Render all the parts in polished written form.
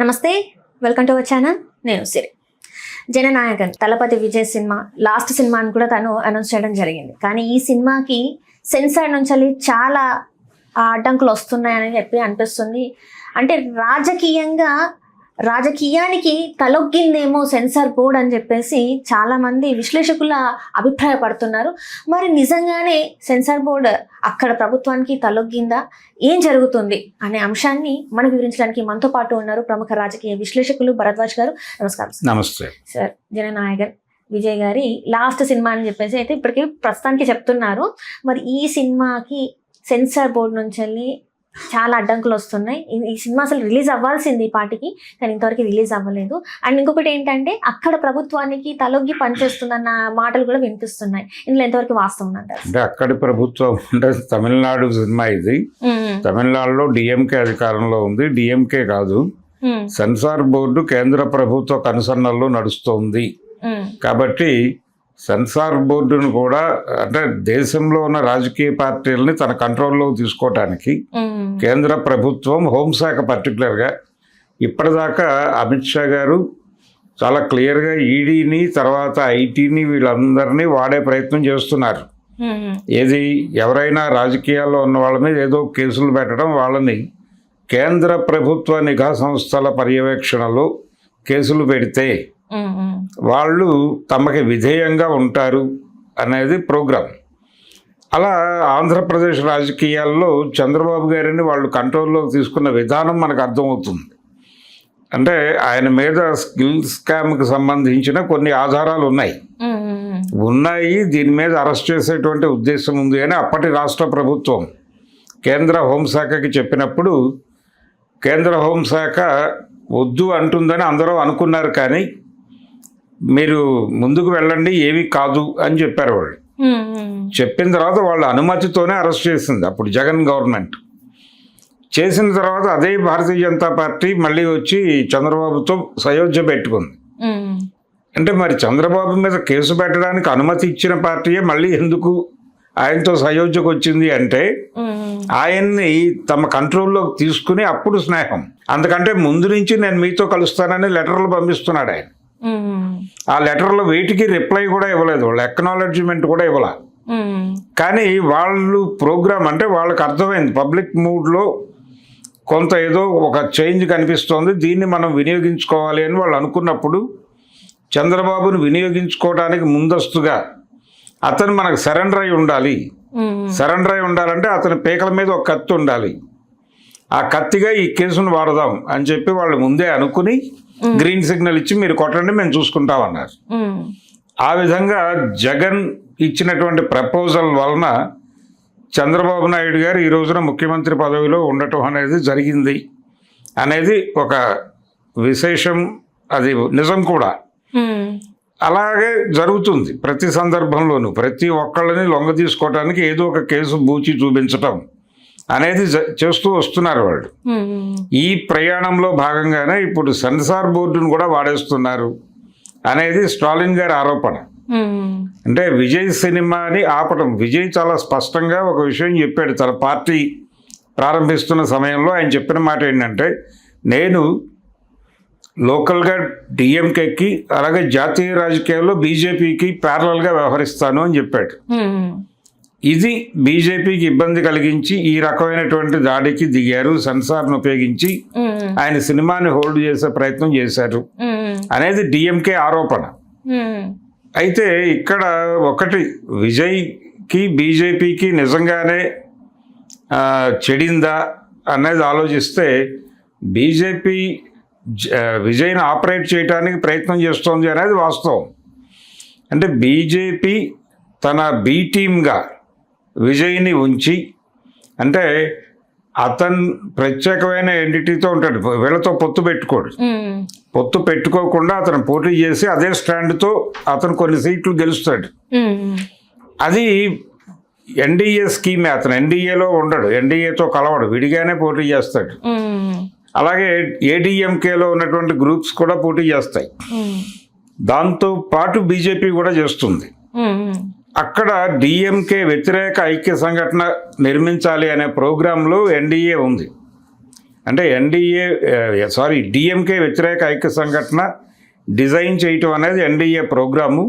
నమస్తే, welcome to our channel. నేను సిరి. Jana Nayagan Thalapathy Vijay cinema last సినిమాని కూడా తను అనౌన్స్ చేయడం జరిగింది. కానీ ఈ సినిమాకి సెన్సార్ నుంచి చాలా అడ్డంకులు వస్తున్నాయని చెప్పి అనిపిస్తుంది. అంటే రాజకీయానికి తలొగ్గిందేమో సెన్సార్ బోర్డ్ అని చెప్పేసి చాలామంది విశ్లేషకుల అభిప్రాయపడుతున్నారు. మరి నిజంగానే సెన్సార్ బోర్డ్ అక్కడ ప్రభుత్వానికి తలొగ్గిందా, ఏం జరుగుతుంది అనే అంశాన్ని మనకు వివరించడానికి మనతో పాటు ఉన్నారు ప్రముఖ రాజకీయ విశ్లేషకులు భరద్వాజ్ గారు. నమస్కారం. నమస్తే సార్. జననాయకన్ విజయ్ గారి లాస్ట్ సినిమా అని చెప్పేసి అయితే ఇప్పటికీ ప్రస్తుతానికి చెప్తున్నారు. మరి ఈ సినిమాకి సెన్సార్ బోర్డు నుంచి చాలా అడ్డంకులు వస్తున్నాయి. ఈ సినిమా అసలు రిలీజ్ అవ్వాల్సింది ఈ పాటికి, కానీ ఇంతవరకు రిలీజ్ అవ్వలేదు. అండ్ ఇంకొకటి ఏంటంటే అక్కడ ప్రభుత్వానికి తలొగ్గి పనిచేస్తుందన్న మాటలు కూడా వినిపిస్తున్నాయి. ఇందులో ఎంతవరకు వాస్తవం అంటారు? అంటే అక్కడి ప్రభుత్వం అంటే తమిళనాడు సినిమా ఇది. తమిళనాడులో డిఎంకే అధికారంలో ఉంది. డిఎంకే కాదు, సెన్సార్ బోర్డు కేంద్ర ప్రభుత్వ కనుసన్నల్లో నడుస్తోంది. కాబట్టి సెన్సార్ బోర్డును కూడా అంటే దేశంలో ఉన్న రాజకీయ పార్టీలని తన కంట్రోల్లో తీసుకోవటానికి కేంద్ర ప్రభుత్వం హోంశాఖ పర్టికులర్గా ఇప్పటిదాకా అమిత్ షా గారు చాలా క్లియర్గా ఈడీని తర్వాత ఐటీని వీళ్ళందరినీ వాడే ప్రయత్నం చేస్తున్నారు. ఏది ఎవరైనా రాజకీయాల్లో ఉన్న వాళ్ళ మీద ఏదో కేసులు పెట్టడం, వాళ్ళని కేంద్ర ప్రభుత్వ నిఘా సంస్థల పర్యవేక్షణలో కేసులు పెడితే వాళ్ళు తమకి విధేయంగా ఉంటారు అనేది ప్రోగ్రాం. అలా ఆంధ్రప్రదేశ్ రాజకీయాల్లో చంద్రబాబు గారిని వాళ్ళు కంట్రోల్లోకి తీసుకున్న విధానం మనకు అర్థమవుతుంది. అంటే ఆయన మీద స్కిల్ స్కామ్కి సంబంధించిన కొన్ని ఆధారాలు ఉన్నాయి. దీని మీద అరెస్ట్ చేసేటువంటి ఉద్దేశం ఉంది అని అప్పటి రాష్ట్ర ప్రభుత్వం కేంద్ర హోంశాఖకి చెప్పినప్పుడు కేంద్ర హోంశాఖ వద్దు అంటుందని అందరూ అనుకున్నారు. కానీ మీరు ముందుకు వెళ్ళండి, ఏమీ కాదు అని చెప్పారు వాళ్ళు. చెప్పిన తర్వాత వాళ్ళ అనుమతితోనే అరెస్ట్ చేసింది అప్పుడు జగన్ గవర్నమెంట్. చేసిన తర్వాత అదే భారతీయ జనతా పార్టీ మళ్ళీ వచ్చి చంద్రబాబుతో సయోధ్య పెట్టుకుంది. అంటే మరి చంద్రబాబు మీద కేసు పెట్టడానికి అనుమతి ఇచ్చిన పార్టీయే మళ్ళీ ఎందుకు ఆయనతో సయోధ్యకు వచ్చింది అంటే ఆయన్ని తమ కంట్రోల్లోకి తీసుకుని అప్పుడు స్నేహం. అందుకంటే ముందు నుంచి నేను మీతో కలుస్తానని లెటర్లు పంపిస్తున్నాడు ఆయన. ఆ లెటర్లో వేటికి రిప్లై కూడా ఇవ్వలేదు, వాళ్ళు ఎక్నాలెడ్జ్మెంట్ కూడా ఇవ్వాల. కానీ వాళ్ళు ప్రోగ్రామ్ అంటే వాళ్ళకి అర్థమైంది పబ్లిక్ మూడ్లో కొంత ఏదో ఒక చేంజ్ కనిపిస్తోంది, దీన్ని మనం వినియోగించుకోవాలి అని వాళ్ళు అనుకున్నప్పుడు చంద్రబాబును వినియోగించుకోవడానికి ముందస్తుగా అతను మనకు సరెండర్ అయి ఉండాలి. సరెండర్ అయి ఉండాలంటే అతని పీకల మీద ఒక కత్తి ఉండాలి. ఆ కత్తిగా ఈ కేసును వాడదాం అని చెప్పి వాళ్ళు ముందే అనుకుని గ్రీన్ సిగ్నల్ ఇచ్చి మీరు కొట్టండి మేము చూసుకుంటామన్నారు. ఆ విధంగా జగన్ ఇచ్చినటువంటి ప్రపోజల్ వలన చంద్రబాబు నాయుడు గారు ఈ రోజున ముఖ్యమంత్రి పదవిలో ఉండటం అనేది జరిగింది అనేది ఒక విశేషం. అది నిజం కూడా. అలాగే జరుగుతుంది ప్రతి సందర్భంలోనూ. ప్రతి ఒక్కళ్ళని లొంగ తీసుకోవడానికి ఏదో ఒక కేసు బూచి చూపించటం అనేది చేస్తూ వస్తున్నారు వాళ్ళు. ఈ ప్రయాణంలో భాగంగానే ఇప్పుడు సెన్సార్ బోర్డును కూడా వాడేస్తున్నారు అనేది స్టాలిన్ గారి ఆరోపణ. అంటే విజయ్ సినిమాని ఆపటం. విజయ్ చాలా స్పష్టంగా ఒక విషయం చెప్పాడు తన పార్టీ ప్రారంభిస్తున్న సమయంలో. ఆయన చెప్పిన మాట ఏంటంటే, నేను లోకల్గా డిఎంకేకి అలాగే జాతీయ రాజకీయాల్లో బీజేపీకి ప్యారలల్గా వ్యవహరిస్తాను అని చెప్పాడు. ఇది బీజేపీకి ఇబ్బంది కలిగించి ఈ రకమైనటువంటి దాడికి దిగారు, సెన్సార్ను ఉపయోగించి ఆయన సినిమాని హోల్డ్ చేసే ప్రయత్నం చేశారు అనేది డిఎంకే ఆరోపణ. అయితే ఇక్కడ ఒకటి, విజయ్కి బీజేపీకి నిజంగానే చెడిందా అనేది ఆలోచిస్తే బీజేపీ విజయ్ని ఆపరేట్ చేయడానికి ప్రయత్నం చేస్తోంది అనేది వాస్తవం. అంటే బీజేపీ తన బీ టీమ్గా విజయ్ని ఉంచి, అంటే అతను ప్రత్యేకమైన ఎంటిటీతో ఉంటాడు, వీళ్ళతో పొత్తు పెట్టుకోడు. పొత్తు పెట్టుకోకుండా అతను పోటీ చేసి అదే స్టాండ్తో అతను కొన్ని సీట్లు గెలుస్తాడు. అది ఎన్డీఏ స్కీమే. అతను ఎన్డీఏలో ఉండడు, ఎన్డీఏతో కలవడు, విడిగానే పోటీ చేస్తాడు. అలాగే ఏడీఎంకేలో ఉన్నటువంటి గ్రూప్స్ కూడా పోటీ చేస్తాయి. దాంతో పాటు బీజేపీ కూడా చేస్తుంది. అక్కడ డిఎంకే వ్యతిరేక ఐక్య సంఘటన నిర్మించాలి అనే ప్రోగ్రాంలో ఎన్డీఏ ఉంది. అంటే డిఎంకే వ్యతిరేక ఐక్య సంఘటన డిజైన్ చేయటం అనేది ఎన్డీఏ ప్రోగ్రాము.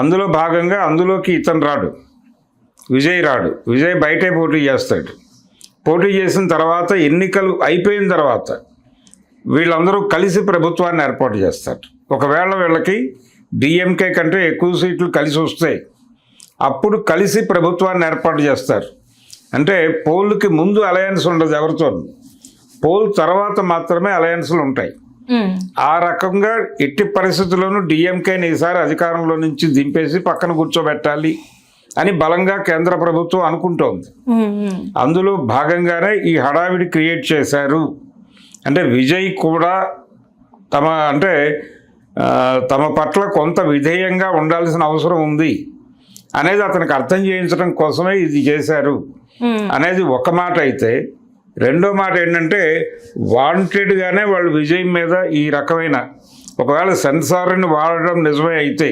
అందులో భాగంగా అందులోకి ఇతను రాడు, విజయ్ బయటే పోటీ చేస్తాడు. పోటీ చేసిన తర్వాత ఎన్నికలు అయిపోయిన తర్వాత వీళ్ళందరూ కలిసి ప్రభుత్వాన్ని ఏర్పాటు చేస్తారు. ఒకవేళ వీళ్ళకి డిఎంకే కంటే ఎక్కువ సీట్లు కలిసి వస్తాయి, అప్పుడు కలిసి ప్రభుత్వాన్ని ఏర్పాటు చేస్తారు. అంటే పోల్కి ముందు అలయన్స్ ఉండదు ఎవరితో, పోల్ తర్వాత మాత్రమే అలయన్స్లు ఉంటాయి. ఆ రకంగా ఎట్టి పరిస్థితుల్లోనూ డిఎంకేని ఈసారి అధికారంలో నుంచి దింపేసి పక్కన కూర్చోబెట్టాలి అని బలంగా కేంద్ర ప్రభుత్వం అనుకుంటోంది. అందులో భాగంగానే ఈ హడావిడి క్రియేట్ చేశారు. అంటే విజయ్ కూడా తమ పట్ల కొంత విధేయంగా ఉండాల్సిన అవసరం ఉంది అనేది అతనికి అర్థం చేయించడం కోసమే ఇది చేశారు అనేది ఒక మాట అయితే, రెండో మాట ఏంటంటే వాంటెడ్గానే వాళ్ళు విజయ్ మీద ఈ రకమైన ఒకవేళ సెన్సార్ని వాడడం నిజమే అయితే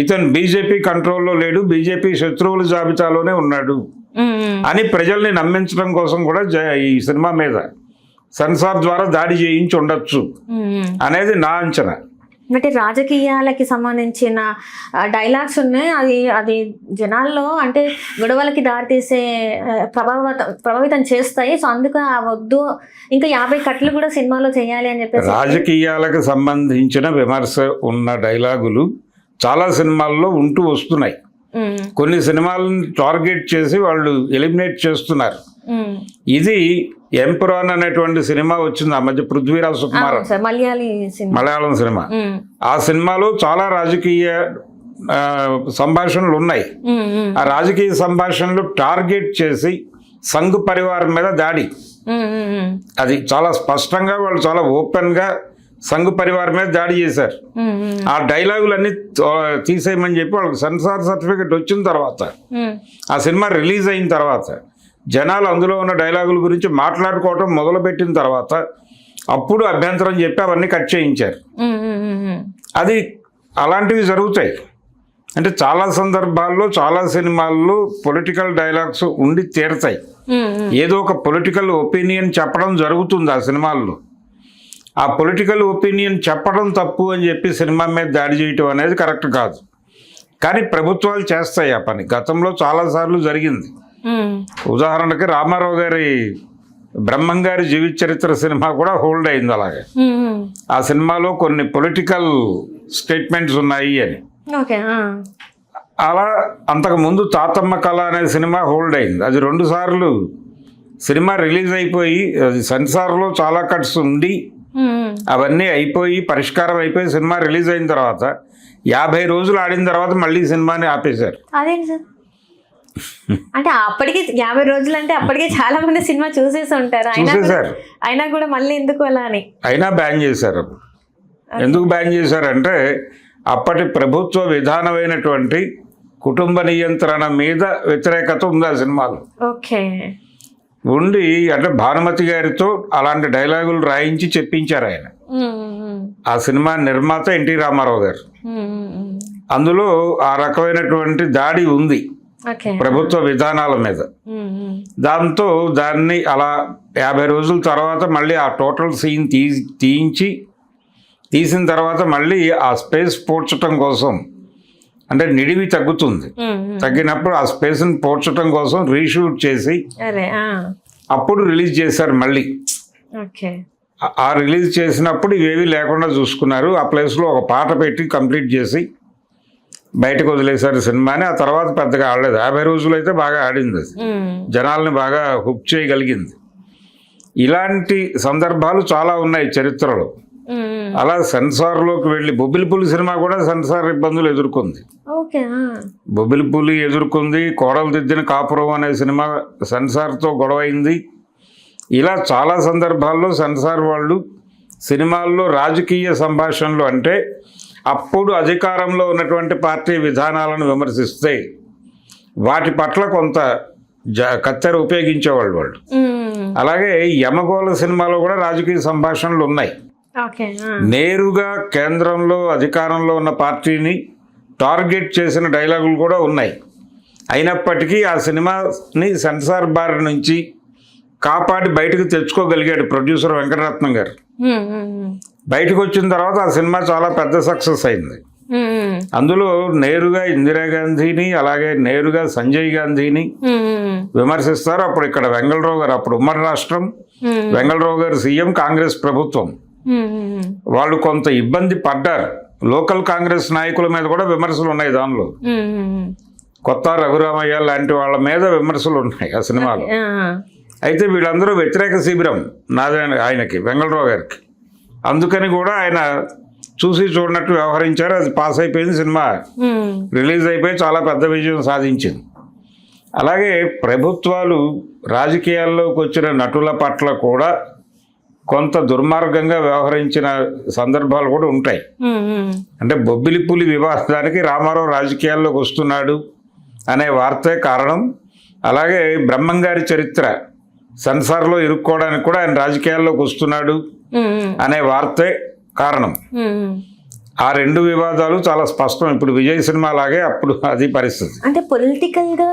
ఇతను బీజేపీ కంట్రోల్లో లేడు, బీజేపీ శత్రువుల జాబితాలోనే ఉన్నాడు అని ప్రజల్ని నమ్మించడం కోసం కూడా ఈ సినిమా మీద సెన్సార్ ద్వారా దాడి చేయించి ఉండొచ్చు అనేది నా అంచనా. అంటే రాజకీయాలకి సంబంధించిన డైలాగ్స్ ఉన్నాయి, అది జనాల్లో అంటే గొడవలకి దారితీసే ప్రభావితం చేస్తాయి. సో అందుకు వద్దు, ఇంకా 50 కట్లు కూడా సినిమాలో చేయాలి అని చెప్పేసి. రాజకీయాలకు సంబంధించిన విమర్శ ఉన్న డైలాగులు చాలా సినిమాల్లో ఉంటూ వస్తున్నాయి. కొన్ని సినిమాలను టార్గెట్ చేసి వాళ్ళు ఎలిమినేట్ చేస్తున్నారు. ఇది ఎంపురాన్ అనేటువంటి సినిమా వచ్చింది ఆ మధ్య, పృథ్వీరాజ్ సుకుమార్ మలయాళం సినిమా. ఆ సినిమాలో చాలా రాజకీయ సంభాషణలు ఉన్నాయి. ఆ రాజకీయ సంభాషణలు టార్గెట్ చేసి సంఘ్ పరివారం మీద దాడి, అది చాలా స్పష్టంగా వాళ్ళు చాలా ఓపెన్ గా సంఘ్ పరివారం మీద దాడి చేశారు. ఆ డైలాగులన్నీ తీసేయమని చెప్పి వాళ్ళకి సెన్సార్ సర్టిఫికెట్ వచ్చిన తర్వాత, ఆ సినిమా రిలీజ్ అయిన తర్వాత, జనాలు అందులో ఉన్న డైలాగుల గురించి మాట్లాడుకోవటం మొదలుపెట్టిన తర్వాత అప్పుడు అభ్యంతరం చెప్పి అవన్నీ కట్ చేయించారు. అది అలాంటివి జరుగుతాయి. అంటే చాలా సందర్భాల్లో చాలా సినిమాల్లో పొలిటికల్ డైలాగ్స్ ఉండి తీరతాయి. ఏదో ఒక పొలిటికల్ ఒపీనియన్ చెప్పడం జరుగుతుంది ఆ సినిమాల్లో. ఆ పొలిటికల్ ఒపీనియన్ చెప్పడం తప్పు అని చెప్పి సినిమా మీద దాడి చేయటం అనేది కరెక్ట్ కాదు. కానీ ప్రభుత్వాలు చేస్తాయి ఆ పని. గతంలో చాలాసార్లు జరిగింది. ఉదాహరణకి రామారావు గారి బ్రహ్మంగారి జీవిత చరిత్ర సినిమా కూడా హోల్డ్ అయింది అలాగే. ఆ సినిమాలో కొన్ని పొలిటికల్ స్టేట్మెంట్స్ ఉన్నాయి అని. అలా అంతకు ముందు తాతమ్మ కళ అనే సినిమా హోల్డ్ అయింది. అది 2 సార్లు సినిమా రిలీజ్ అయిపోయి, అది సెన్సార్లో చాలా కట్స్ ఉండి అవన్నీ అయిపోయి పరిష్కారం అయిపోయి సినిమా రిలీజ్ అయిన తర్వాత 50 రోజులు ఆడిన తర్వాత మళ్ళీ సినిమాని ఆపేశారు. అదేంటి సార్? అంటే అప్పటికే 50 రోజులు అంటే అప్పటికే చాలా మంది సినిమా చూసేసి ఉంటారు, అయినా కూడా మళ్ళీ ఎందుకు అలా అని అయినా బ్యాన్ చేశారు. ఎందుకు బ్యాన్ చేశారంటే అప్పటి ప్రభుత్వ విధానమైనటువంటి కుటుంబ నియంత్రణ మీద వ్యతిరేకత ఉంది ఆ సినిమాలో. ఓకే. ఉండి అంటే భానుమతి గారితో అలాంటి డైలాగులు రాయించి చెప్పించారు ఆయన. ఆ సినిమా నిర్మాత ఎన్టీ రామారావు గారు. అందులో ఆ రకమైనటువంటి దాడి ఉంది ప్రభుత్వ విధానాల మీద. దాంతో దాన్ని అలా 50 రోజుల తర్వాత మళ్ళీ ఆ టోటల్ సీన్ తీసిన తర్వాత మళ్ళీ ఆ స్పేస్ పోడ్చటం కోసం, అంటే నిడివి తగ్గుతుంది, తగ్గినప్పుడు ఆ స్పేస్ని పోడ్చటం కోసం రీషూట్ చేసి అప్పుడు రిలీజ్ చేశారు మళ్ళీ. ఆ రిలీజ్ చేసినప్పుడు ఇవేవి లేకుండా చూసుకున్నారు. ఆ ప్లేస్లో ఒక పాట పెట్టి కంప్లీట్ చేసి బయటకు వదిలేశారు సినిమాని. ఆ తర్వాత పెద్దగా ఆడలేదు. 50 రోజులు అయితే బాగా ఆడింది, అది జనాల్ని బాగా హుక్ చేయగలిగింది. ఇలాంటి సందర్భాలు చాలా ఉన్నాయి చరిత్రలో. అలా సెన్సార్లోకి వెళ్ళి బొబ్బిలిపులి సినిమా కూడా సెన్సార్ ఇబ్బందులు ఎదుర్కొంది. బొబ్బిలిపులి ఎదుర్కొంది. కోడలు దిద్దిన కాపురం అనే సినిమా సెన్సార్తో గొడవైంది. ఇలా చాలా సందర్భాల్లో సెన్సార్ వాళ్ళు సినిమాల్లో రాజకీయ సంభాషణలు, అంటే అప్పుడు అధికారంలో ఉన్నటువంటి పార్టీ విధానాలను విమర్శిస్తే వాటి పట్ల కొంత కత్తెర ఉపయోగించేవాళ్ళు వాళ్ళు. అలాగే యమగోళ సినిమాలో కూడా రాజకీయ సంభాషణలు ఉన్నాయి. నేరుగా కేంద్రంలో అధికారంలో ఉన్న పార్టీని టార్గెట్ చేసిన డైలాగులు కూడా ఉన్నాయి. అయినప్పటికీ ఆ సినిమాని సెన్సార్ బార్ నుంచి కాపాడి బయటకు తెచ్చుకోగలిగాడు ప్రొడ్యూసర్ వెంకటరత్నం గారు. బయటకు వచ్చిన తర్వాత ఆ సినిమా చాలా పెద్ద సక్సెస్ అయింది. అందులో నేరుగా ఇందిరాగాంధీని అలాగే నేరుగా సంజయ్ గాంధీని విమర్శిస్తారు. అప్పుడు ఇక్కడ వెంగళరావు గారు, అప్పుడు ఉమ్మడి రాష్ట్రం, వెంగళరావు గారు సీఎం, కాంగ్రెస్ ప్రభుత్వం, వాళ్ళు కొంత ఇబ్బంది పడ్డారు. లోకల్ కాంగ్రెస్ నాయకుల మీద కూడా విమర్శలు ఉన్నాయి దానిలో. కొత్త రఘురామయ్య లాంటి వాళ్ళ మీద విమర్శలు ఉన్నాయి ఆ సినిమాలో. అయితే వీళ్ళందరూ వ్యతిరేక శిబిరం నాదే ఆయనకి, వెంగళరావు గారికి. అందుకని కూడా ఆయన చూసి చూడనట్టు వ్యవహరించారు. అది పాస్ అయిపోయింది, సినిమా రిలీజ్ అయిపోయి చాలా పెద్ద విజయం సాధించింది. అలాగే ప్రభుత్వాలు రాజకీయాల్లోకి వచ్చిన నటుల పట్ల కూడా కొంత దుర్మార్గంగా వ్యవహరించిన సందర్భాలు కూడా ఉంటాయి. అంటే బొబ్బిలిపులి వివాదానికి రామారావు రాజకీయాల్లోకి వస్తున్నాడు అనే వార్తే కారణం. అలాగే బ్రహ్మంగారి చరిత్ర సెన్సార్లో ఇరుక్కోవడానికి కూడా ఆయన రాజకీయాల్లోకి వస్తున్నాడు అనే వార్తే కారణం. ఆ రెండు వివాదాలు చాలా స్పష్టం. ఇప్పుడు విజయ్ సినిమా లాగే అప్పుడు అది పరిస్థితి. అంటే పొలిటికల్ గా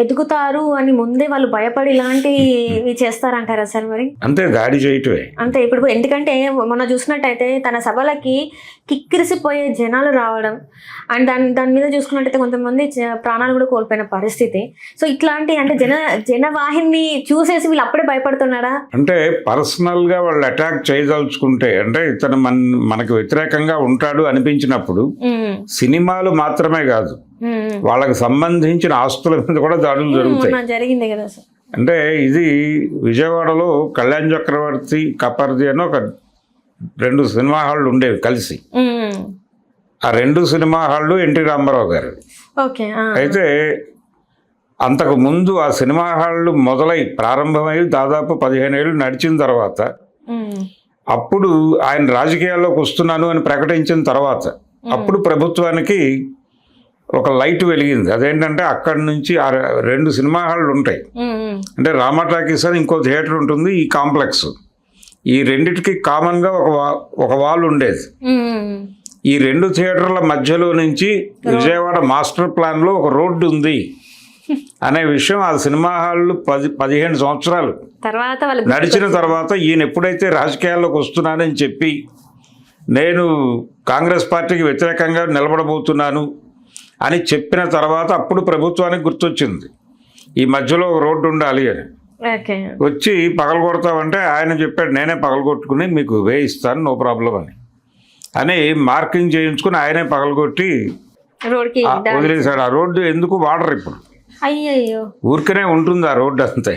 ఎదుగుతారు అని ముందే వాళ్ళు భయపడి ఇలాంటివి చేస్తారంటారా సార్? మరి అంతే, దాడి చేయటమే అంతే. ఇప్పుడు ఎందుకంటే మొన్న చూసినట్టయితే తన సభలకి కిక్కిరిసిపోయే జనాలు రావడం, అండ్ దాని మీద చూసుకున్నట్టయితే కొంతమంది ప్రాణాలు కూడా కోల్పోయిన పరిస్థితి. సో ఇట్లాంటి అంటే జనవాహిని చూసేసి వీళ్ళు అప్పుడే భయపడుతున్నారా? అంటే పర్సనల్ గా వాళ్ళు అటాక్ చేయదలుచుకుంటే, అంటే ఇతను మనకు వ్యతిరేకంగా ఉంటాడు అనిపించినప్పుడు సినిమాలు మాత్రమే కాదు, వాళ్ళకి సంబంధించిన ఆస్తుల మీద కూడా దాడులు జరుగుతాయి. జరిగింది కదా సార్. అంటే ఇది విజయవాడలో కళ్యాణ్ చక్రవర్తి, కపర్ది అని ఒక 2 సినిమా హాళ్ళు ఉండేవి కలిసి. ఆ 2 సినిమా హాళ్ళు ఎన్టీ రామారావు గారు. అయితే అంతకు ముందు ఆ సినిమా హాళ్ళు ప్రారంభమై దాదాపు 15 ఏళ్ళు నడిచిన తర్వాత, అప్పుడు ఆయన రాజకీయాల్లోకి వస్తున్నాను అని ప్రకటించిన తర్వాత అప్పుడు ప్రభుత్వానికి ఒక లైట్ వెలిగింది. అదేంటంటే అక్కడి నుంచి 2 సినిమా హాళ్ళు ఉంటాయి. అంటే రామా టాకీస్ అని ఇంకో థియేటర్ ఉంటుంది, ఈ కాంప్లెక్స్. ఈ రెండిటికి కామన్గా ఒక వాల్ ఉండేది. ఈ 2 థియేటర్ల మధ్యలో నుంచి విజయవాడ మాస్టర్ ప్లాన్లో ఒక రోడ్డు ఉంది అనే విషయం ఆ సినిమా హాళ్ళు 15 సంవత్సరాలు నడిచిన తర్వాత ఈయన ఎప్పుడైతే రాజకీయాల్లోకి వస్తున్నానని చెప్పి నేను కాంగ్రెస్ పార్టీకి వ్యతిరేకంగా నిలబడబోతున్నాను అని చెప్పిన తర్వాత అప్పుడు ప్రభుత్వానికి గుర్తొచ్చింది ఈ మధ్యలో ఒక రోడ్డు ఉండాలి అని. వచ్చి పగలగొడతామంటే ఆయన చెప్పాడు, నేనే పగలగొట్టుకుని మీకు వేయిస్తాను, నో ప్రాబ్లం అని మార్కింగ్ చేయించుకుని ఆయనే పగలగొట్టి వదిలేశాడు. ఆ రోడ్డు ఎందుకు వాడరు ఇప్పుడు, ఊరికనే ఉంటుంది ఆ రోడ్డు అంతే.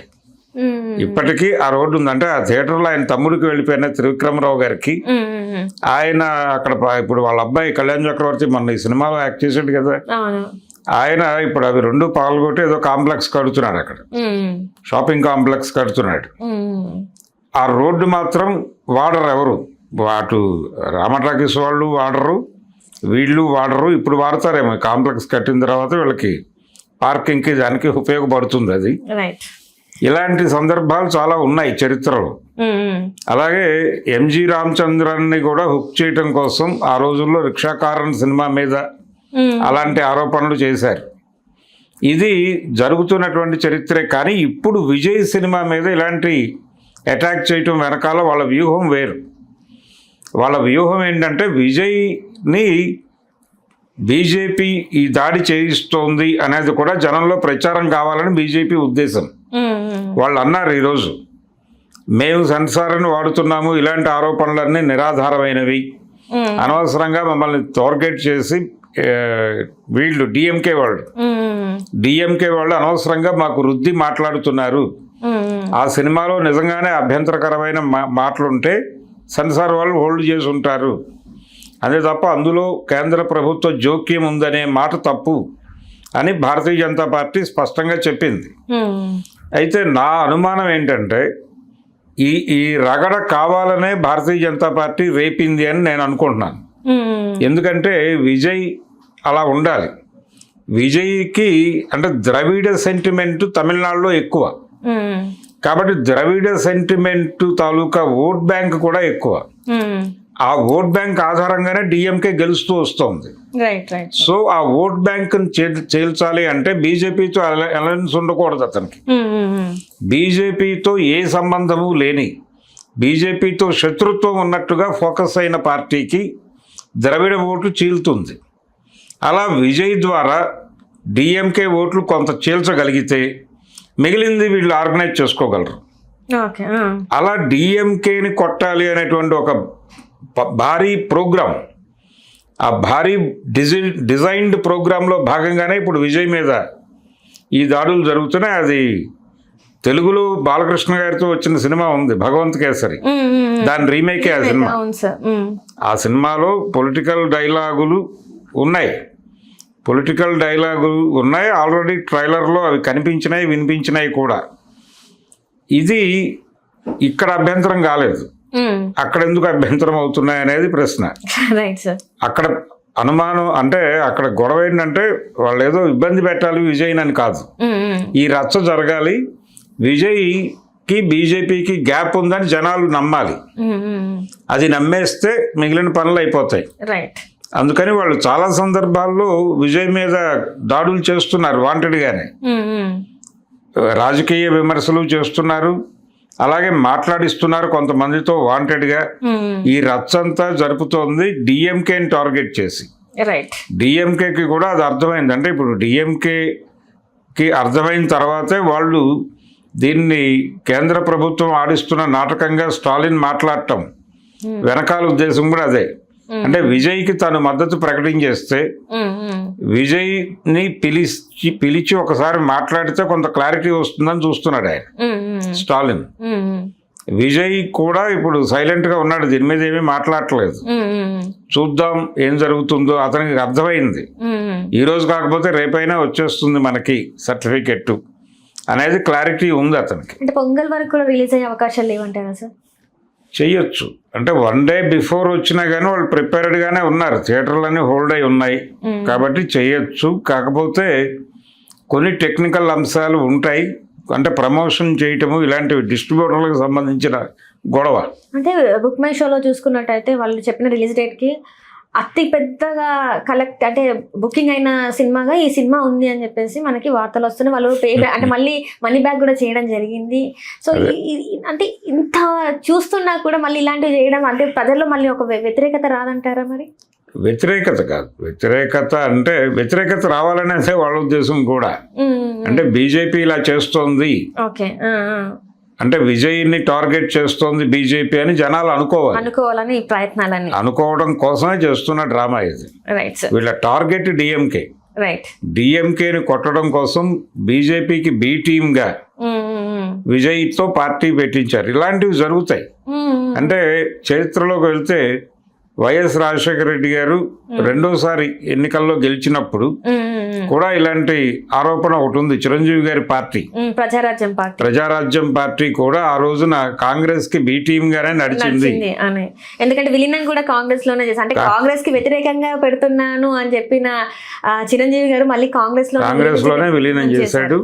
ఇప్పటికీ ఆ రోడ్డు ఉంది. అంటే ఆ థియేటర్లో ఆయన తమ్ముడికి వెళ్ళిపోయిన త్రివిక్రమరావు గారికి, ఆయన అక్కడ ఇప్పుడు వాళ్ళ అబ్బాయి కళ్యాణ్ చక్రవర్తి మొన్న ఈ సినిమాలో యాక్ట్ చేసాడు కదా, ఆయన ఇప్పుడు అవి 2 పగలగొట్టి ఏదో కాంప్లెక్స్ కడుతున్నాడు, అక్కడ షాపింగ్ కాంప్లెక్స్ కడుతున్నాడు. ఆ రోడ్డు మాత్రం వాడరు ఎవరు, అటు రామా టాకీస్ వాళ్ళు వాడరు, వీళ్ళు వాడరు. ఇప్పుడు వాడతారేమో, కాంప్లెక్స్ కట్టిన తర్వాత వీళ్ళకి పార్కింగ్కి దానికి ఉపయోగపడుతుంది అది. ఇలాంటి సందర్భాలు చాలా ఉన్నాయి చరిత్రలో. అలాగే ఎంజి రామచంద్రన్ని కూడా హుక్ చేయటం కోసం ఆ రోజుల్లో రిక్షాకారన్ సినిమా మీద అలాంటి ఆరోపణలు చేశారు. ఇది జరుగుతున్నటువంటి చరిత్రే. కానీ ఇప్పుడు విజయ్ సినిమా మీద ఇలాంటి అటాక్ చేయటం వెనకాల వాళ్ళ వ్యూహం వేరు. వాళ్ళ వ్యూహం ఏంటంటే విజయ్ని బీజేపీ ఈ దాడి చేయిస్తోంది అనేది కూడా జనంలో ప్రచారం కావాలని బీజేపీ ఉద్దేశం. వాళ్ళు అన్నారు ఈరోజు, మేము సెన్సార్ని వాడుతున్నాము, ఇలాంటి ఆరోపణలన్నీ నిరాధారమైనవి, అనవసరంగా మమ్మల్ని టార్గెట్ చేసి వీళ్ళు డిఎంకే వాళ్ళు అనవసరంగా మాకు రుద్ది మాట్లాడుతున్నారు. ఆ సినిమాలో నిజంగానే అభ్యంతరకరమైన మాటలుంటే సెన్సార్ వాళ్ళు హోల్డ్ చేసి ఉంటారు, అదే తప్ప అందులో కేంద్ర ప్రభుత్వ జోక్యం ఉందనే మాట తప్పు అని భారతీయ జనతా పార్టీ స్పష్టంగా చెప్పింది. అయితే నా అనుమానం ఏంటంటే ఈ రగడ కావాలనే భారతీయ జనతా పార్టీ రేపింది అని నేను అనుకుంటున్నాను. ఎందుకంటే విజయ్ అలా ఉండాలి. విజయ్కి అంటే ద్రవిడ సెంటిమెంట్ తమిళనాడులో ఎక్కువ, కాబట్టి ద్రవిడ సెంటిమెంట్ తాలూకా ఓట్ బ్యాంక్ కూడా ఎక్కువ. ఆ ఓట్ బ్యాంక్ ఆధారంగానే డిఎంకే గెలుస్తూ వస్తుంది. Right right. సో ఆ ఓట్ బ్యాంక్ చేల్చాలి అంటే బీజేపీతో అలయన్స్ ఉండకూడదు అతనికి. బీజేపీతో ఏ సంబంధము లేని, బీజేపీతో శత్రుత్వం ఉన్నట్టుగా ఫోకస్ అయిన పార్టీకి ద్రవిడ ఓట్లు చీలుతుంది. అలా విజయ్ ద్వారా డిఎంకే ఓట్లు కొంత చీల్చగలిగితే మిగిలింది వీళ్ళు ఆర్గనైజ్ చేసుకోగలరు. ఓకే. అలా డిఎంకేని కొట్టాలి అనేటువంటి ఒక భారీ ప్రోగ్రాం, ఆ భారీ డిజైన్డ్ ప్రోగ్రాంలో భాగంగానే ఇప్పుడు విజయ్ మీద ఈ దాడులు జరుగుతున్నాయి. అది తెలుగులో బాలకృష్ణ గారితో వచ్చిన సినిమా ఉంది భగవంత్ కేసరి, దాని రీమేకే ఆ సినిమా. ఆ సినిమాలో పొలిటికల్ డైలాగులు ఉన్నాయి, ఆల్రెడీ ట్రైలర్లో అవి కనిపించినాయి, వినిపించినాయి కూడా. ఇది ఇక్కడ అభ్యంతరం కాలేదు, అక్కడ ఎందుకు అభ్యంతరం అవుతున్నాయి అనేది ప్రశ్న. అక్కడ అనుమానం అంటే అక్కడ గొడవ ఏంటంటే వాళ్ళు ఏదో ఇబ్బంది పెట్టాలి విజయ్ అని కాదు, ఈ రచ్చ జరగాలి, విజయ్కి బీజేపీకి గ్యాప్ ఉందని జనాలు నమ్మాలి. అది నమ్మేస్తే మిగిలిన పనులు అయిపోతాయి. అందుకని వాళ్ళు చాలా సందర్భాల్లో విజయ్ మీద దాడులు చేస్తున్నారు వాంటెడ్గానే, రాజకీయ విమర్శలు చేస్తున్నారు, అలాగే మాట్లాడిస్తున్నారు కొంతమందితో వాంటెడ్గా. ఈ రచ్చంతా జరుపుతోంది డిఎంకేని టార్గెట్ చేసి. డిఎంకేకి కూడా అది అర్థమైంది. అంటే ఇప్పుడు డిఎంకేకి అర్థమైన తర్వాతే వాళ్ళు దీన్ని కేంద్ర ప్రభుత్వం ఆడిస్తున్న నాటకంగా స్టాలిన్ మాట్లాడటం వెనకాల ఉద్దేశం కూడా అదే. అంటే విజయ్కి తను మద్దతు ప్రకటించేస్తే విజయ్ని పిలిచి ఒకసారి మాట్లాడితే కొంత క్లారిటీ వస్తుందని చూస్తున్నాడు ఆయన స్టాలిన్. విజయ్ కూడా ఇప్పుడు సైలెంట్ గా ఉన్నాడు, దీని మీద ఏమీ మాట్లాడట్లేదు. చూద్దాం ఏం జరుగుతుందో. అతనికి అర్థమైంది ఈ రోజు కాకపోతే రేపైనా వచ్చేస్తుంది మనకి సర్టిఫికెట్ అనేది క్లారిటీ ఉంది అతనికి. అంటే పొంగల్ వరకు కూడా రిలీజ్ అయ్యే అవకాశాలు లేవంటారా సార్? చెయ్యొచ్చు, అంటే 1 day బిఫోర్ వచ్చినా కానీ వాళ్ళు ప్రిపేర్డ్ గానే ఉన్నారు, థియేటర్లన్నీ హోల్డ్ అయి ఉన్నాయి కాబట్టి చెయ్యొచ్చు. కాకపోతే కొన్ని టెక్నికల్ అంశాలు ఉంటాయి, అంటే ప్రమోషన్ చేయటము ఇలాంటివి డిస్ట్రిబ్యూటర్లకు సంబంధించిన గొడవ. అంటే బుక్ మై షోలో చూసుకున్నట్టయితే వాళ్ళు చెప్పిన రిలీజ్ డేట్కి అతి పెద్దగా కలెక్ట్ అంటే బుకింగ్ అయిన సినిమాగా ఈ సినిమా ఉంది అని చెప్పేసి మనకి వార్తలు వస్తున్నాయి. వాళ్ళు పే అంటే మళ్ళీ మనీ బ్యాక్ కూడా చేయడం జరిగింది. సో అంటే ఇంత చూస్తున్నా కూడా మళ్ళీ ఇలాంటివి చేయడం అంటే ప్రజల్లో మళ్ళీ ఒక వ్యతిరేకత రాదంటారా? మరి వ్యతిరేకత కాదు, వ్యతిరేకత రావాలనేదే వాళ్ళ ఉద్దేశం కూడా. అంటే బీజేపీ ఇలా చేస్తోంది, అంటే విజయ్ని టార్గెట్ చేస్తోంది బీజేపీ అని జనాలు అనుకోవాలని ప్రయత్నాలని అనుకోవడం కోసమే చేస్తున్న డ్రామా ఇది. వీళ్ళ టార్గెట్ డిఎంకేని కొట్టడం కోసం బీజేపీకి బి టీమ్ గా విజయ్తో పార్టీ పెట్టించారు. ఇలాంటివి జరుగుతాయి. అంటే చరిత్రలోకి వెళ్తే వైఎస్ రాజశేఖర రెడ్డి గారు రెండోసారి ఎన్నికల్లో గెలిచినప్పుడు కూడా ఇలాంటి ఆరోపణ ఒకటి ఉంది. చిరంజీవి గారి పార్టీ ప్రజారాజ్యం పార్టీ కూడా ఆ రోజున కాంగ్రెస్ కి బి టీమ్ గానే నడిచింది. ఎందుకంటే విలీనం కూడా కాంగ్రెస్ లోనే చేశారు. అంటే కాంగ్రెస్ కి వ్యతిరేకంగా పెడుతున్నాను అని చెప్పిన చిరంజీవి గారు మళ్ళీ కాంగ్రెస్ లోనే విలీనం చేశాడు.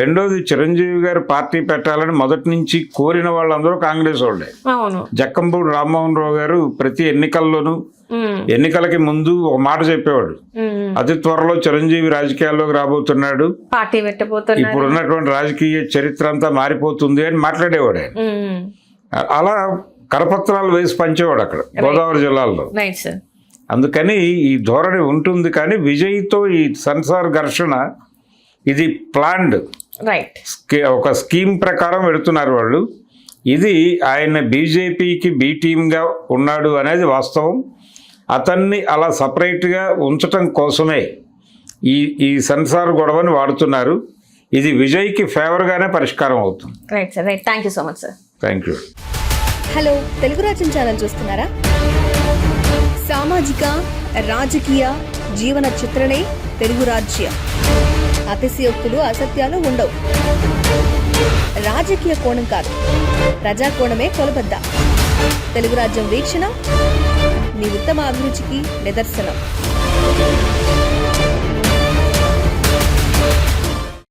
రెండోది చిరంజీవి గారు పార్టీ పెట్టాలని మొదటి నుంచి కోరిన వాళ్ళందరూ కాంగ్రెస్ వాళ్ళే. జక్కంపూడి రామ్మోహన్ రావు గారు ప్రతి ఎన్నికల్లోనూ ఎన్నికలకి ముందు ఒక మాట చెప్పేవాడు, అతి త్వరలో చిరంజీవి రాజకీయాల్లోకి రాబోతున్నాడు, పార్టీ పెట్టబోతున్నాడు, ఇప్పుడు ఉన్నటువంటి రాజకీయ చరిత్ర అంతా మారిపోతుంది అని మాట్లాడేవాడు. అలా కరపత్రాలు వేసి పంచేవాడు అక్కడ గోదావరి జిల్లాలో. అందుకని ఈ ధోరణి ఉంటుంది. కానీ విజయ్తో ఈ సెన్సార్ ఘర్షణ ఇది ప్లాన్డ్, ఒక స్కీమ్ ప్రకారం పెడుతున్నారు వాళ్ళు. ఇది ఆయన బీజేపీకి బి టీమ్గా ఉన్నాడు అనేది వాస్తవం. అతన్ని అలా సపరేట్గా ఉంచటం కోసమే ఈ సెన్సార్ గొడవని వాడుతున్నారు. ఇది విజయ్కి ఫేవర్గానే పరిష్కారం అవుతుంది. Right sir, right. Thank you so much sir. Thank you. Hello, Telugu రాజ్యం ఛానల్ చూస్తున్నారా? సామాజిక రాజకీయ జీవన చిత్రణే తెలుగు రాజ్యం. అతిశయోక్తులు అసత్యాలు ఉండవు. రాజకీయ కోణం కాదు, ప్రజా కోణమే కొలబద్ద. తెలుగు రాజ్యం వీక్షణ నీ ఉత్తమ అభిరుచికి నిదర్శనం.